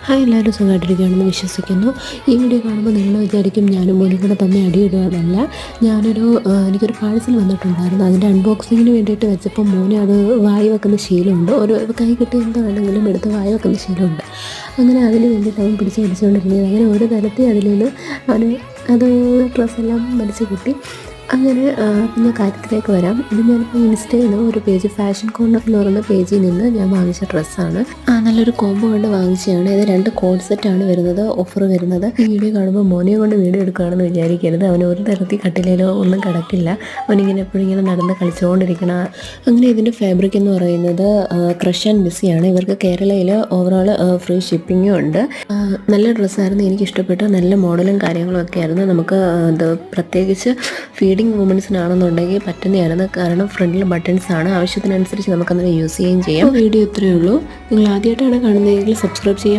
Hi, എല്ലാവരും സുഖമായിട്ടിരിക്കുകയാണെന്ന് വിശ്വസിക്കുന്നു. ഈ വീഡിയോ കാണുമ്പോൾ നിങ്ങൾ വിചാരിക്കും ഞാനും മോനും കൂടെ തന്നെ അടിയിടുകയെന്നല്ല. എനിക്കൊരു പാഴ്സൽ വന്നിട്ടുണ്ടായിരുന്നു. അതിൻ്റെ അൺബോക്സിങ്ങിന് വേണ്ടിയിട്ട് വെച്ചപ്പോൾ മോന് അത് വായി വെക്കുന്ന ശീലമുണ്ട്. ഒരു കൈ കിട്ടി എന്താണെങ്കിലും എടുത്ത് വായി വെക്കുന്ന ശീലമുണ്ട്. അങ്ങനെ അതിന് വേണ്ടിയിട്ട് അവൻ പിടിച്ചുകൊണ്ടിരുന്നത്. അങ്ങനെ ഒരു തരത്തിൽ അതിൽ നിന്ന് അവന് അത് ഡ്രസ്സെല്ലാം വലിച്ചു കിട്ടി. അങ്ങനെ പിന്നെ കാര്യത്തിലേക്ക് വരാം. ഇത് ഞാനിപ്പോൾ ഇൻസ്റ്റയിൽ നിന്ന് ഒരു പേജ് ഫാഷൻ കോർണർ എന്ന് പറയുന്ന പേജിൽ നിന്ന് ഞാൻ വാങ്ങിച്ച ഡ്രസ്സാണ്. നല്ലൊരു കോംബോ കൊണ്ട് വാങ്ങിച്ചതാണ്. ഇത് 2 കോഡ് സെറ്റാണ് വരുന്നത്, ഓഫർ വരുന്നത്. ഈ വീഡിയോ കാണുമ്പോൾ മോനെ കൊണ്ട് വീഡിയോ എടുക്കുകയാണെന്ന് വിചാരിക്കരുത്. അവൻ ഒരു തരത്തിൽ കട്ടിലേലോ ഒന്നും കിടക്കില്ല. അവനിങ്ങനെ എപ്പോഴും ഇങ്ങനെ നടന്ന് കളിച്ചുകൊണ്ടിരിക്കണം. അങ്ങനെ ഇതിൻ്റെ ഫാബ്രിക് എന്ന് പറയുന്നത് ക്രഷ് ആൻഡ് ബിസിയാണ്. ഇവർക്ക് കേരളയിൽ ഓവറോൾ ഫ്രീ ഷിപ്പിങ്ങും ഉണ്ട്. നല്ല ഡ്രസ്സായിരുന്നു, എനിക്കിഷ്ടപ്പെട്ടു. നല്ല മോഡലും കാര്യങ്ങളും ഒക്കെ ആയിരുന്നു. നമുക്ക് പ്രത്യേകിച്ച് ഫീഡിങ് വുമൻസിനാണെന്നുണ്ടെങ്കിൽ പറ്റുന്നതായിരുന്നു. കാരണം ഫ്രണ്ടിൽ ബട്ടൺസ് ആണ്, ആവശ്യത്തിനനുസരിച്ച് നമുക്കതിനെ യൂസ് ചെയ്യുകയും ചെയ്യാം. വീഡിയോ ഇത്രയേ ഉള്ളൂ. നിങ്ങൾ ആദ്യമായിട്ടാണ് കാണുന്നതെങ്കിൽ സബ്സ്ക്രൈബ് ചെയ്യാൻ